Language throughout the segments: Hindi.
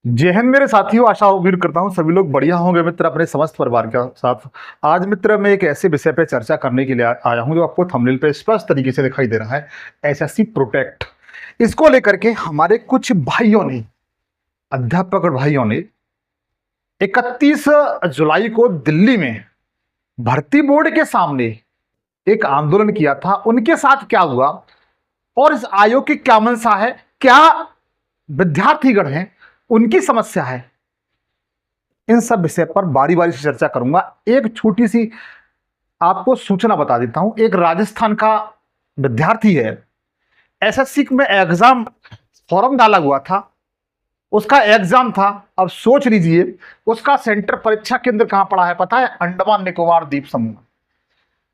जय हिंद मेरे साथियों। आशा उम्मीद करता हूँ सभी लोग बढ़िया होंगे मित्र, अपने समस्त परिवार के साथ। आज मित्र मैं एक ऐसे विषय पे चर्चा करने के लिए आया हूँ जो आपको थंबनेल पे स्पष्ट तरीके से दिखाई दे रहा है, एसएससी प्रोटेक्ट। इसको लेकर के हमारे कुछ भाइयों ने, अध्यापक और भाइयों ने 31 जुलाई को दिल्ली में भर्ती बोर्ड के सामने एक आंदोलन किया था। उनके साथ क्या हुआ और इस आयोग की क्या मंशा है, क्या विद्यार्थीगण हैं, उनकी समस्या है, इन सब विषय पर बारी बारी से चर्चा करूंगा। एक छोटी सी आपको सूचना बता देता हूं। एक राजस्थान का विद्यार्थी है, एसएससी में एग्जाम फॉर्म डाला हुआ था, उसका एग्जाम था। अब सोच लीजिए उसका सेंटर, परीक्षा केंद्र कहां पड़ा है पता है? अंडमान निकोबार द्वीप समूह।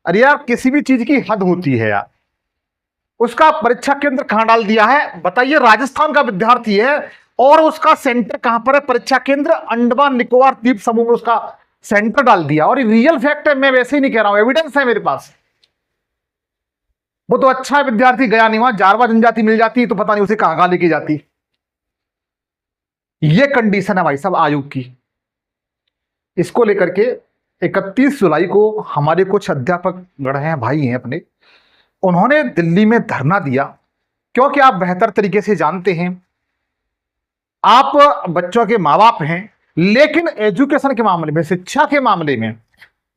अरे यार, किसी भी चीज की हद होती है यार। उसका परीक्षा केंद्र कहां डाल दिया है बताइए? राजस्थान का विद्यार्थी है और उसका सेंटर कहां पर है? परीक्षा केंद्र अंडमान निकोबार द्वीप समूह में उसका सेंटर डाल दिया। और ये रियल फैक्ट है, मैं वैसे ही नहीं कह रहा हूं, एविडेंस है मेरे पास। वो तो अच्छा है, विद्यार्थी गया नहीं वहां। जारवा जनजाति मिल जाती तो पता नहीं उसे कहां लेके जाती। ये कंडीशन है भाई साहब आयोग की। इसको लेकर के 31 जुलाई को हमारे कुछ अध्यापक गण हैं, भाई हैं अपने, उन्होंने दिल्ली में धरना दिया। क्योंकि आप बेहतर तरीके से जानते हैं, आप बच्चों के माँ बाप हैं, लेकिन एजुकेशन के मामले में, शिक्षा के मामले में,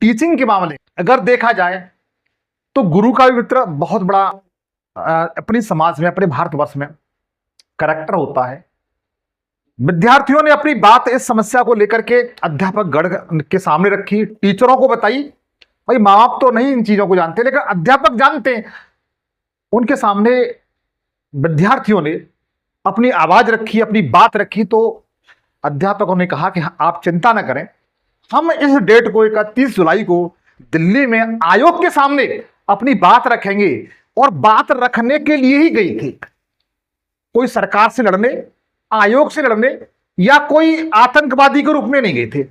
टीचिंग के मामले में अगर देखा जाए तो गुरु का भी मित्र बहुत बड़ा अपनी समाज में, अपने भारतवर्ष में कैरेक्टर होता है। विद्यार्थियों ने अपनी बात इस समस्या को लेकर के अध्यापक गण के सामने रखी, टीचरों को बताई। भाई माँ बाप तो नहीं इन चीजों को जानते, लेकिन अध्यापक जानते हैं। उनके सामने विद्यार्थियों ने अपनी आवाज रखी, अपनी बात रखी। तो अध्यापकों ने कहा कि आप चिंता न करें, हम इस डेट को 31 जुलाई को दिल्ली में आयोग के सामने अपनी बात रखेंगे। और बात रखने के लिए ही गई थी, कोई सरकार से लड़ने, आयोग से लड़ने या कोई आतंकवादी के रूप में नहीं गए थे।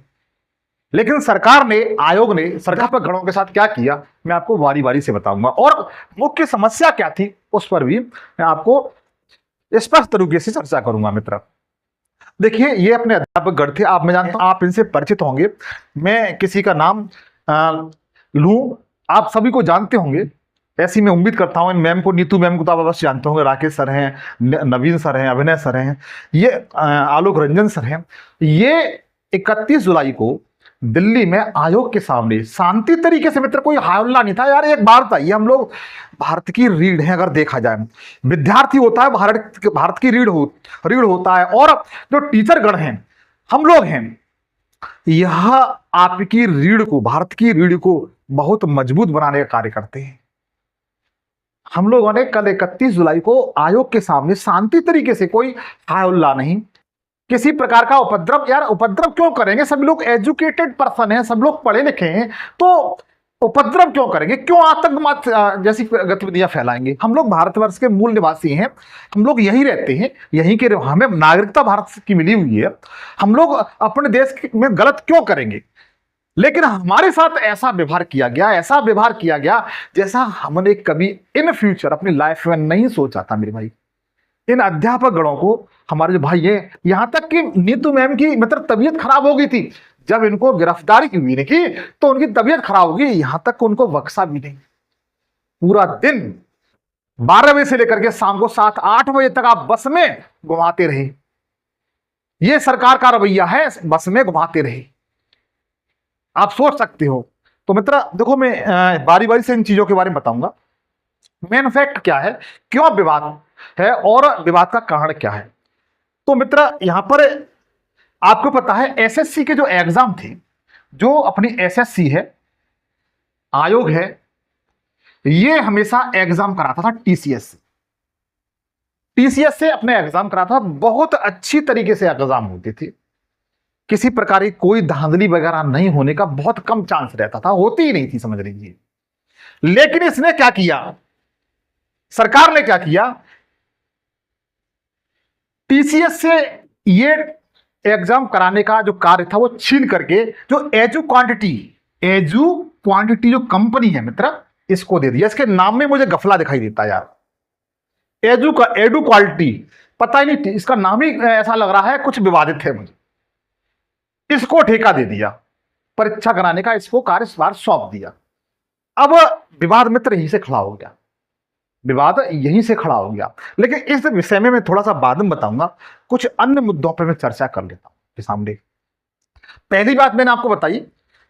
लेकिन सरकार ने, आयोग ने अध्यापक गणों के साथ क्या किया मैं आपको बारी बारी से बताऊंगा। और मुख्य समस्या क्या थी उस पर भी मैं आपको स्पष्ट तरीके से चर्चा करूंगा मित्र। देखिए, ये अपने अध्यापक गण थे, आप, मैं जानता हूं आप इनसे परिचित होंगे। मैं किसी का नाम लूं, आप सभी को जानते होंगे, ऐसी मैं उम्मीद करता हूं। इन मैम को, नीतू मैम को तो आप अवश्य जानते होंगे। राकेश सर हैं, नवीन सर हैं, अभिनय सर हैं, ये आलोक रंजन सर हैं। ये 31 जुलाई को दिल्ली में आयोग के सामने शांति तरीके से, मित्र कोई हायल्ला नहीं था यार। एक बार था, ये हम लोग भारत की रीढ़ है। अगर देखा जाए, विद्यार्थी होता है भारत की रीढ़ होता है, और जो टीचर गण हैं, हम लोग हैं, यह आपकी रीढ़ को, भारत की रीढ़ को बहुत मजबूत बनाने का कार्य करते हैं। हम लोगों ने कल 31 जुलाई को आयोग के सामने शांति तरीके से, कोई हायल्ला नहीं, किसी प्रकार का उपद्रव। यार उपद्रव क्यों करेंगे? सब लोग एजुकेटेड पर्सन हैं, सब लोग पढ़े लिखे हैं, तो उपद्रव क्यों करेंगे? क्यों आतंकवाद जैसी गतिविधियां फैलाएंगे? हम लोग भारतवर्ष के मूल निवासी हैं, हम लोग यहीं रहते हैं, यहीं के, हमें नागरिकता भारत की मिली हुई है। हम लोग अपने देश में गलत क्यों करेंगे? लेकिन हमारे साथ ऐसा व्यवहार किया गया जैसा हमने कभी इन फ्यूचर अपनी लाइफ में नहीं सोचा था मेरे भाई। इन अध्यापक गणों को, हमारे जो भाई हैं, यहां तक कि नीतू मैम की मतलब तबीयत खराब हो गई थी जब इनको गिरफ्तारी हुई नहीं की, तो उनकी तबीयत खराब हो गई, यहां तक उनको बख्शा भी नहीं। पूरा दिन 12 बजे से लेकर के शाम को 7-8 बजे तक आप बस में घुमाते रहे। ये सरकार का रवैया है, बस में घुमाते रहे। आप सोच सकते हो। तो मित्र देखो, मैं बारी बारी से इन चीजों के बारे में बताऊंगा। मेन फैक्ट क्या है, क्यों विवाद है और विवाद का कारण क्या है। तो मित्र यहां पर आपको पता है, एसएससी के जो एग्जाम थे, जो अपनी एसएससी है, आयोग है, ये हमेशा एग्जाम कराता था टीसीएस से अपने एग्जाम कराता था। बहुत अच्छी तरीके से एग्जाम होते थे, किसी प्रकार की कोई धांधली वगैरह नहीं होने का बहुत कम चांस रहता था, होती ही नहीं थी समझ लीजिए। लेकिन इसने क्या किया, सरकार ने क्या किया, टीसीएस से ये एग्जाम कराने का जो कार्य था वो छीन करके जो एजू क्वांटिटी जो कंपनी है मित्र, इसको दे दिया। इसके नाम में मुझे गफला दिखाई देता है यार। एडू क्वालिटी पता ही नहीं, इसका नाम ही ऐसा लग रहा है कुछ विवादित है मुझे, इसको ठेका दे दिया, परीक्षा कराने का इसको कार्यभार सौंप दिया। अब विवाद मित्र यहीं से खड़ा हो गया, विवाद यहीं से खड़ा हो गया। लेकिन इस विषय में मैं थोड़ा सा बाद में बताऊंगा, कुछ अन्य मुद्दों पर मैं चर्चा कर लेता हूं आपके सामने। पहली बात मैंने आपको बताई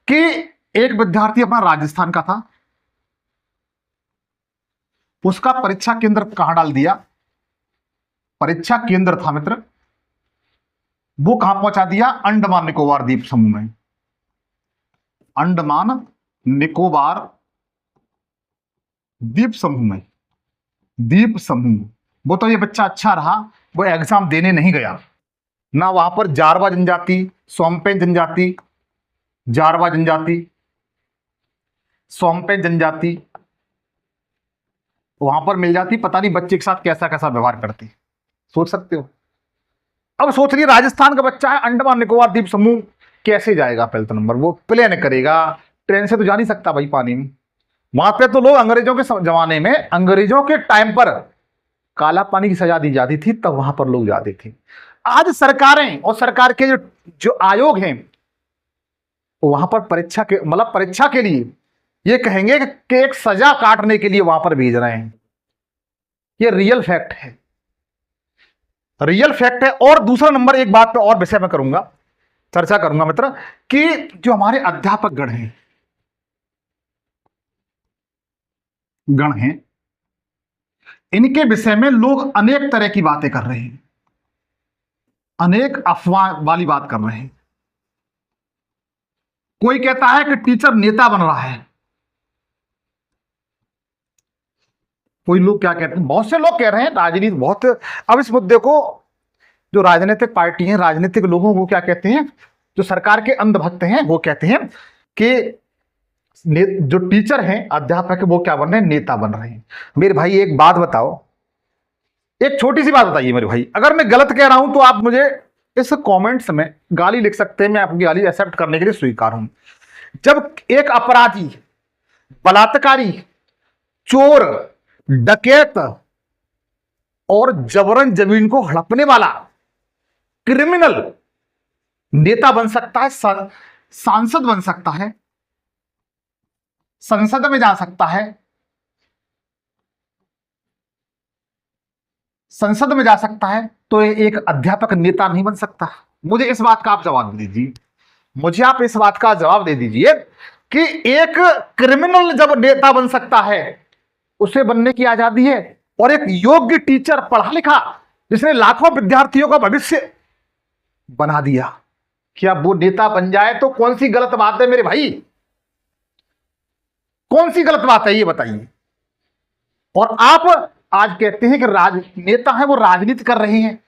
कि एक विद्यार्थी अपना राजस्थान का था, उसका परीक्षा केंद्र कहां डाल दिया, परीक्षा केंद्र था मित्र, वो कहां पहुंचा दिया, अंडमान निकोबार द्वीप समूह में। अंडमान निकोबार द्वीप समूह में, द्वीप समूह। वो तो ये बच्चा अच्छा रहा, वो एग्जाम देने नहीं गया ना, वहां पर जारवा जनजाति, सोमपेन जनजाति, जारवा जनजाति, सोमपेन जनजाति वहां पर मिल जाती, पता नहीं बच्चे के साथ कैसा कैसा व्यवहार करती, सोच सकते हो। अब सोच रही राजस्थान का बच्चा है, अंडमान निकोबार द्वीप समूह कैसे जाएगा, पहले तो नंबर वो प्लेन करेगा, ट्रेन से तो जा नहीं सकता भाई पानी में। वहां पे तो लोग अंग्रेजों के जमाने में, अंग्रेजों के टाइम पर काला पानी की सजा दी जाती थी, तब वहां पर लोग जाते थे। आज सरकारें और सरकार के जो आयोग हैं वहां पर परीक्षा के मतलब परीक्षा के लिए ये कहेंगे कि एक सजा काटने के लिए वहां पर भेज रहे हैं। ये रियल फैक्ट है, रियल फैक्ट है। और दूसरा नंबर एक बात पे और विषय में करूंगा, चर्चा करूंगा मित्र, कि जो हमारे अध्यापक गण हैं इनके विषय में लोग अनेक तरह की बातें कर रहे हैं, अनेक अफवाह वाली बात कर रहे हैं। कोई कहता है कि टीचर नेता बन रहा है, कोई लोग क्या कहते हैं, बहुत से लोग कह रहे हैं राजनीति बहुत। अब इस मुद्दे को जो राजनीतिक पार्टी हैं, राजनीतिक लोगों को क्या कहते हैं, जो सरकार के अंधभक्त हैं वो कहते हैं कि जो टीचर हैं, अध्यापक वो क्या बन रहे हैं, नेता बन रहे हैं। मेरे भाई एक बात बताओ, एक छोटी सी बात बताइए मेरे भाई, अगर मैं गलत कह रहा हूं तो आप मुझे इस कमेंट्स में गाली लिख सकते हैं, मैं आपकी गाली एक्सेप्ट करने के लिए स्वीकार हूं। जब एक अपराधी, बलात्कारी, चोर, डकैत और जबरन जमीन को हड़पने वाला क्रिमिनल नेता बन सकता है, सांसद बन सकता है, संसद में जा सकता है, संसद में जा सकता है, तो एक अध्यापक नेता नहीं बन सकता। मुझे इस बात का आप जवाब दीजिए, मुझे आप इस बात का जवाब दे दीजिए कि एक क्रिमिनल जब नेता बन सकता है, उसे बनने की आजादी है, और एक योग्य टीचर, पढ़ा लिखा, जिसने लाखों विद्यार्थियों का भविष्य बना दिया, क्या वो नेता बन जाए? तो कौन सी गलत बात है मेरे भाई, कौन सी गलत बात है ये बताइए। और आप आज कहते हैं कि नेता है वो राजनीति कर रहे हैं,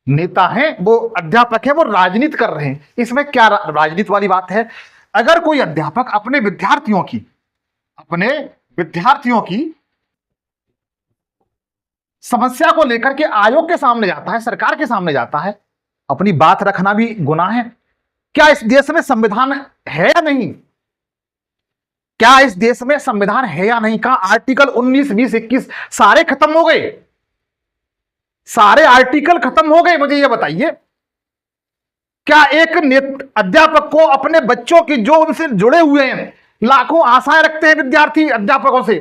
नेता हैं वो अध्यापक है वो राजनीति कर रहे हैं, इसमें क्या राजनीति वाली बात है? अगर कोई अध्यापक अपने विद्यार्थियों की समस्या को लेकर के आयोग के सामने जाता है, सरकार के सामने जाता है, अपनी बात रखना भी गुनाह है। क्या इस देश में संविधान है या नहीं? क्या इस देश में संविधान है या नहीं? कहां आर्टिकल 19, 20, 21 सारे खत्म हो गए, सारे आर्टिकल खत्म हो गए? मुझे यह बताइए, क्या एक अध्यापक को अपने बच्चों की, जो उनसे जुड़े हुए हैं, लाखों आशाएं रखते हैं विद्यार्थी अध्यापकों से,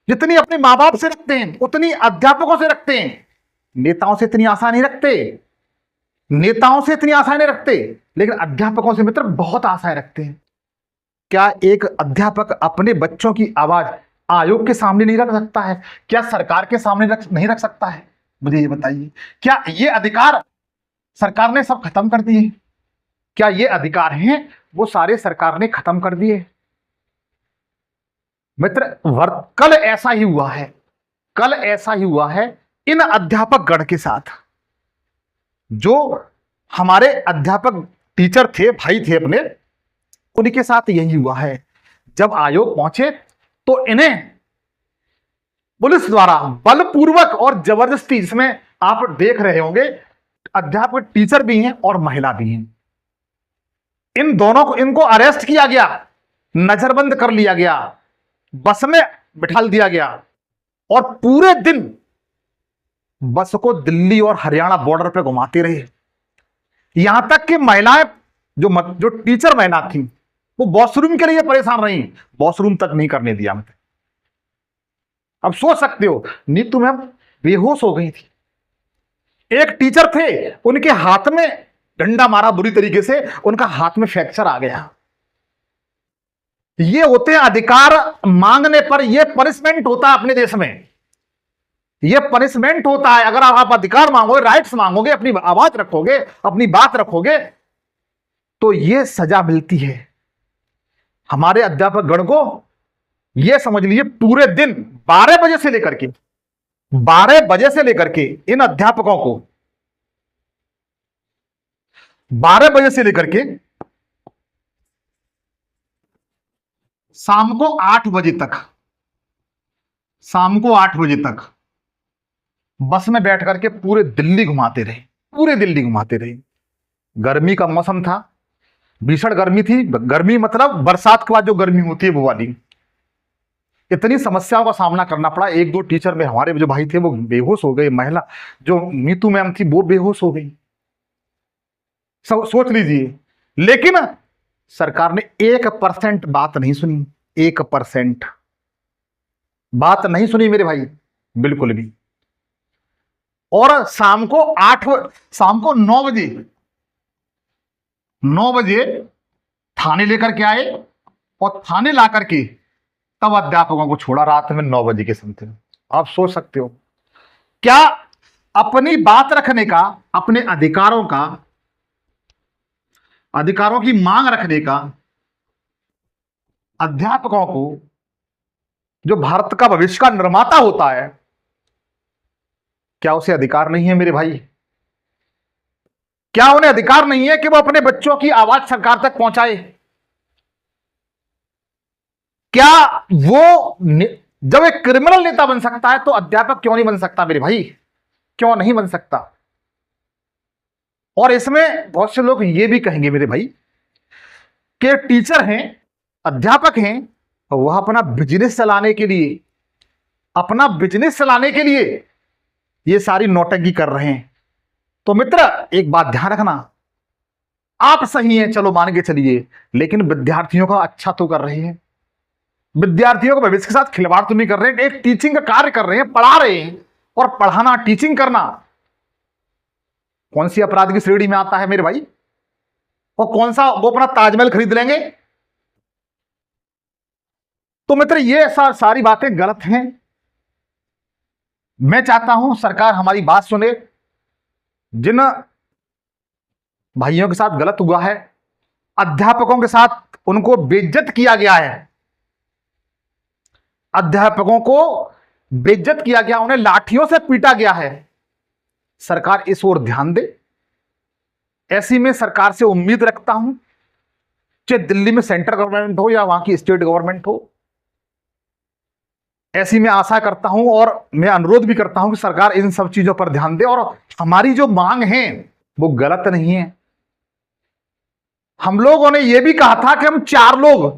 जितनी अपने मां बाप से रखते हैं उतनी अध्यापकों से रखते हैं, नेताओं से इतनी आशा नहीं रखते, नेताओं से इतनी आशाएं नहीं रखते, लेकिन अध्यापकों से मित्र बहुत आशाएं रखते हैं। क्या एक अध्यापक अपने बच्चों की आवाज आयोग के सामने नहीं रख सकता है? क्या सरकार के सामने नहीं रख सकता है? मुझे ये बताइए, क्या ये अधिकार सरकार ने सब खत्म कर दिए? क्या ये अधिकार हैं वो सारे सरकार ने खत्म कर दिए? मित्र, कल ऐसा ही हुआ है, कल ऐसा ही हुआ है इन अध्यापक गण के साथ। जो हमारे अध्यापक टीचर थे, भाई थे अपने, उनके साथ यही हुआ है। जब आयोग पहुंचे तो इन्हें पुलिस द्वारा बलपूर्वक और जबरदस्ती, जिसमें आप देख रहे होंगे अध्यापक टीचर भी हैं और महिला भी हैं, इन दोनों को, इनको अरेस्ट किया गया, नजरबंद कर लिया गया, बस में बिठा दिया गया, और पूरे दिन बस को दिल्ली और हरियाणा बॉर्डर पे घुमाते रहे। यहां तक कि महिलाएं जो टीचर महिला थी वो वॉशरूम के लिए परेशान रही, वॉशरूम तक नहीं करने दिया मुझे। अब सोच सकते हो, नीतू मैम बेहोश हो गई थी। एक टीचर थे, उनके हाथ में डंडा मारा बुरी तरीके से, उनका हाथ में फ्रैक्चर आ गया। ये होते हैं अधिकार मांगने पर, ये पनिशमेंट होता है अपने देश में, ये पनिशमेंट होता है। अगर आप अधिकार मांगोगे, राइट्स मांगोगे, अपनी आवाज रखोगे, अपनी बात रखोगे, तो ये सजा मिलती है। हमारे अध्यापक गण को ये समझ लीजिए, पूरे दिन 12 बजे से लेकर के 12 बजे से लेकर के इन अध्यापकों को 12 बजे से लेकर के शाम को 8 बजे तक, शाम को 8 बजे तक बस में बैठ करके पूरे दिल्ली घुमाते रहे, पूरे दिल्ली घुमाते रहे। गर्मी का मौसम था, भीषण गर्मी थी। गर्मी मतलब बरसात के बाद जो गर्मी होती है वो वाली। इतनी समस्याओं का सामना करना पड़ा। एक दो टीचर में हमारे जो भाई थे वो बेहोश हो गए, महिला जो नीतू मैम थी वो बेहोश हो गई। सोच लीजिए, लेकिन सरकार ने 1% बात नहीं सुनी, 1% बात नहीं सुनी मेरे भाई, बिल्कुल भी। और शाम को 9 बजे थाने लेकर के आए, और थाने ला करके तब अध्यापकों को छोड़ा रात में 9 बजे के समय। आप सोच सकते हो, क्या अपनी बात रखने का, अपने अधिकारों की मांग रखने का अध्यापकों को, जो भारत का भविष्य का निर्माता होता है, क्या उसे अधिकार नहीं है मेरे भाई? क्या उन्हें अधिकार नहीं है कि वो अपने बच्चों की आवाज सरकार तक पहुंचाए? क्या वो जब एक क्रिमिनल नेता बन सकता है तो अध्यापक क्यों नहीं बन सकता मेरे भाई? क्यों नहीं बन सकता? और इसमें बहुत से लोग ये भी कहेंगे मेरे भाई कि टीचर हैं, अध्यापक हैं, वह अपना बिजनेस चलाने के लिए ये सारी नौटंकी कर रहे हैं। तो मित्र, एक बात ध्यान रखना, आप सही हैं, चलो मान के चलिए, लेकिन विद्यार्थियों का अच्छा तो कर रहे हैं, विद्यार्थियों को भविष्य के साथ खिलवाड़ तो नहीं कर रहे हैं। एक टीचिंग का कार्य कर रहे हैं, पढ़ा रहे हैं। और पढ़ाना, टीचिंग करना कौन सी अपराध की श्रेणी में आता है मेरे भाई? और कौन सा वो अपना ताजमहल खरीद लेंगे? तो मित्र, ये सारी बातें गलत हैं। मैं चाहता हूं सरकार हमारी बात सुने। जिन भाइयों के साथ गलत हुआ है, अध्यापकों के साथ उनको बेइज्जत किया गया है, अध्यापकों को बेइज्जत किया गया, उन्हें लाठियों से पीटा गया है, सरकार इस ओर ध्यान दे। ऐसी में सरकार से उम्मीद रखता हूं, चाहे दिल्ली में सेंट्रल गवर्नमेंट हो या वहां की स्टेट गवर्नमेंट हो, ऐसी में आशा करता हूं और मैं अनुरोध भी करता हूं कि सरकार इन सब चीजों पर ध्यान दे। और हमारी जो मांग है वो गलत नहीं है। हम लोगों ने यह भी कहा था कि हम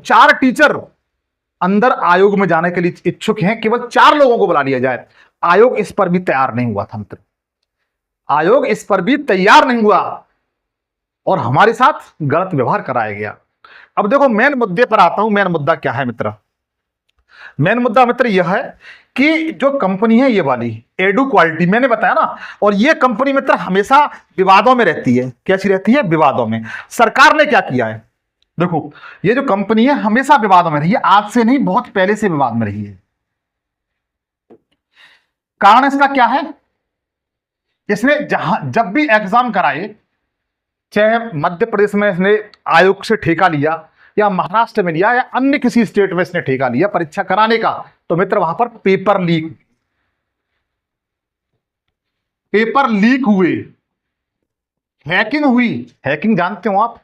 4 टीचर अंदर आयोग में जाने के लिए इच्छुक हैं, केवल 4 लोगों को बुला लिया जाए। आयोग इस पर भी तैयार नहीं हुआ था मित्र, आयोग इस पर भी तैयार नहीं हुआ और हमारे साथ गलत व्यवहार कराया गया। अब देखो, मेन मुद्दे पर आता हूं। मेन मुद्दा क्या है मित्र? मेन मुद्दा मित्र यह है कि जो कंपनी है ये वाली एडू क्वालिटी, मैंने बताया ना, और ये कंपनी मित्र हमेशा विवादों में रहती है। कैसी रहती है? विवादों में। सरकार ने क्या किया है? देखो, ये जो कंपनी है हमेशा विवादों में रही है, आज से नहीं, बहुत पहले से विवाद में रही है। कारण इसका क्या है? इसने जब भी एग्जाम कराए, चाहे मध्य प्रदेश में इसने आयोग से ठेका लिया या महाराष्ट्र में लिया या अन्य किसी स्टेट में इसने ठेका लिया परीक्षा कराने का, तो मित्र वहां पर पेपर लीक हुए, हैकिंग हुई। हैकिंग जानते हो आप?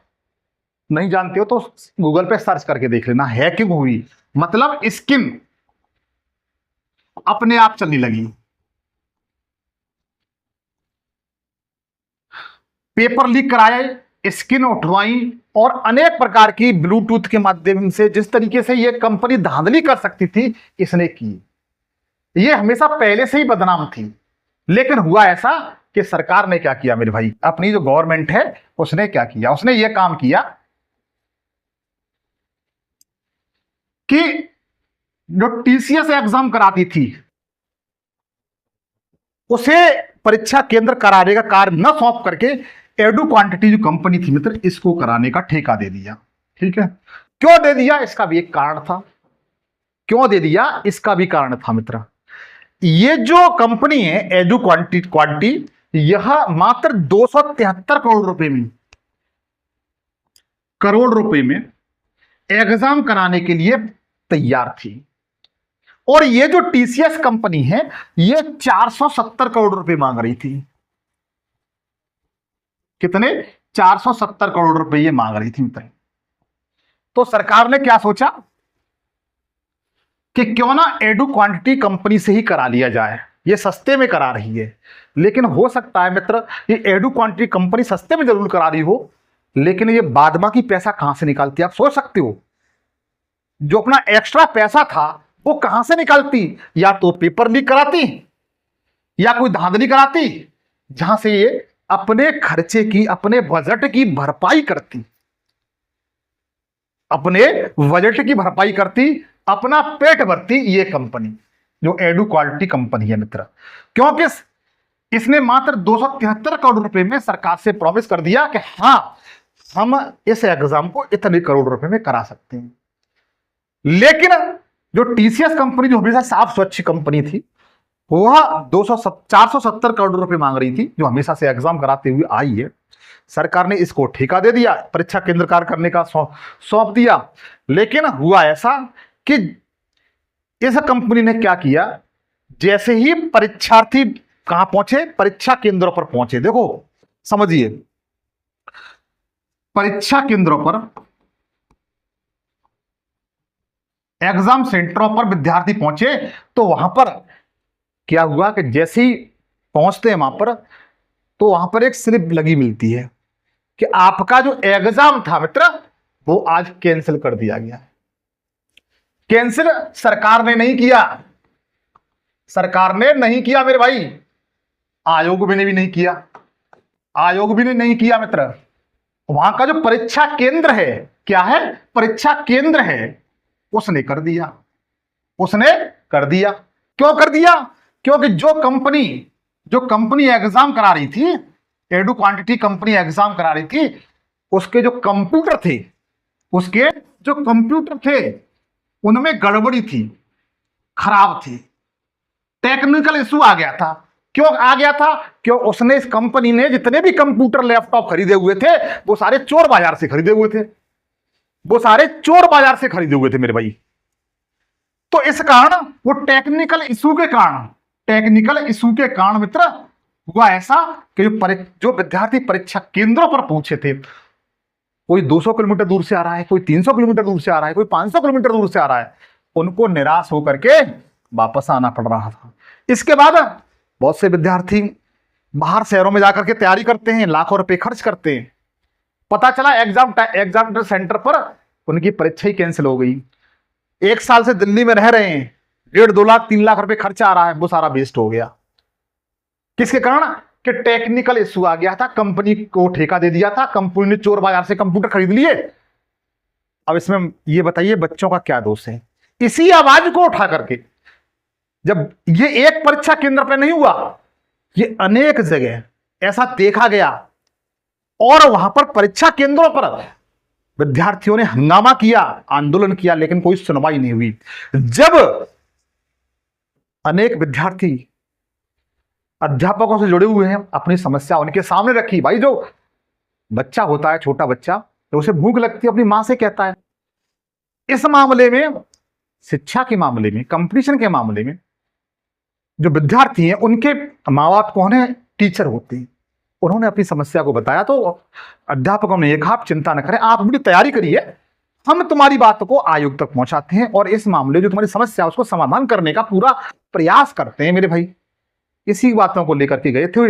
नहीं जानते हो तो गूगल पे सर्च करके देख लेना। हैकिंग हुई मतलब स्किन अपने आप चलने लगी, पेपर लीक कराए, स्किन उठवाई और अनेक प्रकार की ब्लूटूथ के माध्यम से जिस तरीके से यह कंपनी धांधली कर सकती थी, इसने की। यह हमेशा पहले से ही बदनाम थी। लेकिन हुआ ऐसा कि सरकार ने क्या किया मेरे भाई, अपनी जो गवर्नमेंट है उसने क्या किया, उसने ये काम किया कि जो टीसीएस एग्जाम कराती थी उसे परीक्षा केंद्र कराने का कार्य न सौंप करके एडू क्वांटिटी जो कंपनी थी मित्र, इसको कराने का ठेका दे दिया। ठीक है, क्यों दे दिया इसका भी एक कारण था, क्यों दे दिया इसका भी कारण था मित्र। ये जो कंपनी है एडू क्वांटिटी यह मात्र 273 करोड़ रुपए में एग्जाम कराने के लिए तैयार थी, और ये जो टीसीएस कंपनी है ये 470 करोड़ रुपए मांग रही थी। कितने? 470 करोड़ रुपए ये मांग रही थी मित्र। तो सरकार ने क्या सोचा कि क्यों ना एडू क्वांटिटी कंपनी से ही करा लिया जाए, ये सस्ते में करा रही है। लेकिन हो सकता है मित्र ये एडू क्वांटिटी कंपनी सस्ते में जरूर करा रही हो, लेकिन ये बाद बाकी पैसा कहां से निकालती है? आप सोच सकते हो, जो अपना एक्स्ट्रा पैसा था वो कहां से निकालती? या तो पेपर लीक कराती या कोई धांधली कराती, जहां से ये अपने खर्चे की, अपने बजट की भरपाई करती, अपने बजट की भरपाई करती, अपना पेट भरती ये कंपनी जो एडू क्वालिटी कंपनी है मित्र। क्योंकि इसने मात्र 273 करोड़ रुपए में सरकार से प्रॉमिस कर दिया कि हां हम इस एग्जाम को इतने करोड़ रुपए में करा सकते हैं। लेकिन जो टीसीएस कंपनी जो हमेशा साफ स्वच्छ कंपनी थी वह 470 करोड़ रुपए मांग रही थी, जो हमेशा से एग्जाम कराते हुए आई है। सरकार ने इसको ठेका दे दिया, परीक्षा केंद्र कार्य करने का सौंप दिया। लेकिन हुआ ऐसा कि इस कंपनी ने क्या किया, जैसे ही परीक्षार्थी कहां पहुंचे, परीक्षा केंद्रों पर पहुंचे, देखो समझिए, परीक्षा केंद्रों पर, एग्जाम सेंटरों पर विद्यार्थी पहुंचे तो वहां पर क्या हुआ कि जैसे ही पहुंचते हैं वहां पर, तो वहां पर एक स्लिप लगी मिलती है कि आपका जो एग्जाम था मित्र वो आज कैंसिल कर दिया गया। कैंसिल सरकार ने नहीं किया, सरकार ने नहीं किया मेरे भाई, आयोग ने भी नहीं किया, आयोग भी ने नहीं किया मित्र। वहां का जो परीक्षा केंद्र है, क्या है, परीक्षा केंद्र है, उसने कर दिया, उसने कर दिया। क्यों कर दिया? क्योंकि जो कंपनी एग्जाम करा रही थी, एडू क्वांटिटी कंपनी एग्जाम करा रही थी, उसके जो कंप्यूटर थे, उसके जो कंप्यूटर थे उनमें गड़बड़ी थी, खराब थी, टेक्निकल इशू आ गया था। क्यों आ गया था? क्यों उसने, इस कंपनी ने जितने भी कंप्यूटर लैपटॉप खरीदे हुए थे वो सारे चोर बाजार से खरीदे हुए थे, वो सारे चोर बाजार से खरीदे हुए थे मेरे भाई। तो इस कारण वो टेक्निकल इशू के कारण मित्र हुआ ऐसा कि जो विद्यार्थी परीक्षा केंद्रों पर पहुंचे थे, कोई 200 किलोमीटर दूर से आ रहा है, कोई 300 किलोमीटर दूर से आ रहा है, कोई 500 किलोमीटर दूर से आ रहा है, उनको निराश होकर के वापस आना पड़ रहा था। इसके बाद बहुत से विद्यार्थी बाहर शहरों में जाकर के तैयारी करते हैं, लाखों रुपए खर्च करते हैं। पता चला एग्जाम सेंटर पर उनकी परीक्षा ही कैंसिल हो गई। 1 साल से दिल्ली में रह रहे हैं, 1.5-2 लाख 3 लाख रुपए खर्चा आ रहा है, वो सारा वेस्ट हो गया। किसके कारण? कि टेक्निकल इश्यू आ गया था, कंपनी को ठेका दे दिया था, कंपनी ने चोर बाजार से कंप्यूटर खरीद लिए। अब इसमें ये बताइए बच्चों का क्या दोष है? इसी आवाज को उठा करके, जब ये एक परीक्षा केंद्र पर नहीं हुआ, ये अनेक जगह ऐसा देखा गया, और वहां पर परीक्षा केंद्रों पर विद्यार्थियों ने हंगामा किया, आंदोलन किया, लेकिन कोई सुनवाई नहीं हुई। जब अनेक विद्यार्थी अध्यापकों से जुड़े हुए हैं, अपनी समस्या उनके सामने रखी। भाई जो बच्चा होता है, छोटा बच्चा, तो उसे भूख लगती है, अपनी मां से कहता है। इस मामले में, शिक्षा के मामले में, कंपटीशन के मामले में, जो विद्यार्थी हैं उनके माँ बाप कौन है? टीचर होते हैं। उन्होंने अपनी समस्या को बताया तो अध्यापकों ने कहा आप चिंता न करें, आप अपनी तैयारी करिए, हम तुम्हारी बात को आयोग तक पहुंचाते हैं और इस मामले जो तुम्हारी समस्या उसको समाधान करने का पूरा प्रयास करते हैं। मेरे भाई इसी बातों को लेकर के गए थे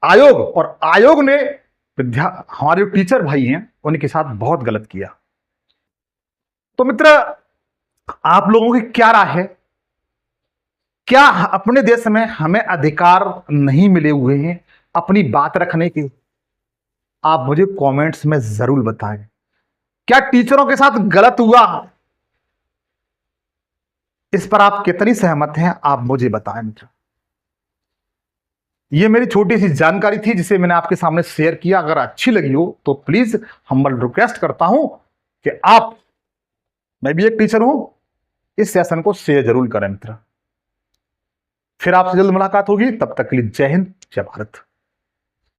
आयोग, और आयोग ने हमारे टीचर भाई हैं उनके साथ बहुत गलत किया। तो मित्र आप लोगों की क्या राय है? क्या अपने देश में हमें अधिकार नहीं मिले हुए हैं अपनी बात रखने के? आप मुझे कमेंट्स में जरूर बताएं। क्या टीचरों के साथ गलत हुआ? इस पर आप कितनी सहमत हैं, आप मुझे बताएं मित्र। ये मेरी छोटी सी जानकारी थी जिसे मैंने आपके सामने शेयर किया। अगर अच्छी लगी हो तो प्लीज हम्बल रिक्वेस्ट करता हूं कि आप, मैं भी एक टीचर हूं, इस सेशन को शेयर जरूर करें मित्र। फिर आपसे जल्द मुलाकात होगी, तब तक के लिए जय हिंद, जय भारत।